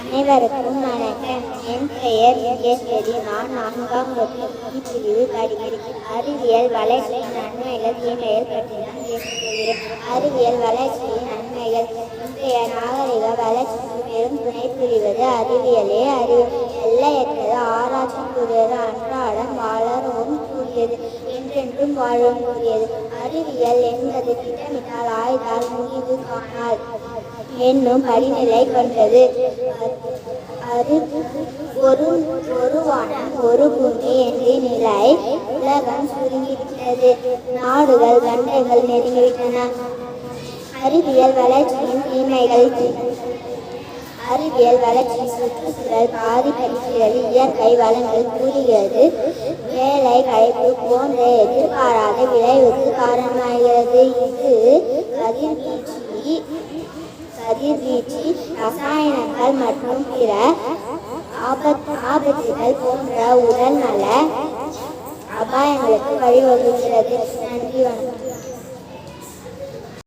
அனைவருக்கும் வணக்கம். என் பெயர் விஜயஸ்வரி. நான் 4ஆம் வகுப்பு பிரிவு படிக்கிறேன். அறிவியல் வளர்ச்சியின் நன்மைகள் தீமைகள் பற்றி நான் பேசப்போகிறேன். அறிவியல் வளர்ச்சியின் நன்மைகள். இன்றைய நாகரிக வளர்ச்சிக்கு பெரும் துணை புரிவது அறிவியலே. எல்லையற்றது, ஆராய்ச்சிக்குரியது, அன்றாடம் வளரவும் கூடியது, என்றென்றும் வாழவும் கூடியது. அறிவியல் என்பது திட்டமிட்டால் ஆய்தால் முடிவு காணால் என்னும் படிநிலை கொண்டது. ஒரு வானம் ஒரு பூமி என்ற நிலை. உலகம் சுருங்கிவிட்டது. நாடுகள் கண்டைகள் நெருங்கிவிட்டன. அறிவியல் வளர்ச்சியின் தீமைகள். அறிவியல் வளர்ச்சி சுற்றுச்சூழல் பாதிப்பளிக்கிறது. இயற்கை வளங்கள் கூறுகிறது. வேலை வாய்ப்பு போன்ற எதிர்பாராத விளைவுக்கு காரணமாகிறது. இது கதிர்வீச்சு, ரசாயனங்கள் மற்றும் பிற ஆபத்துகள் போன்ற உடல்நல அபாயங்களுக்கு வழிவகுக்கிறது. நன்றி, வணக்கம்.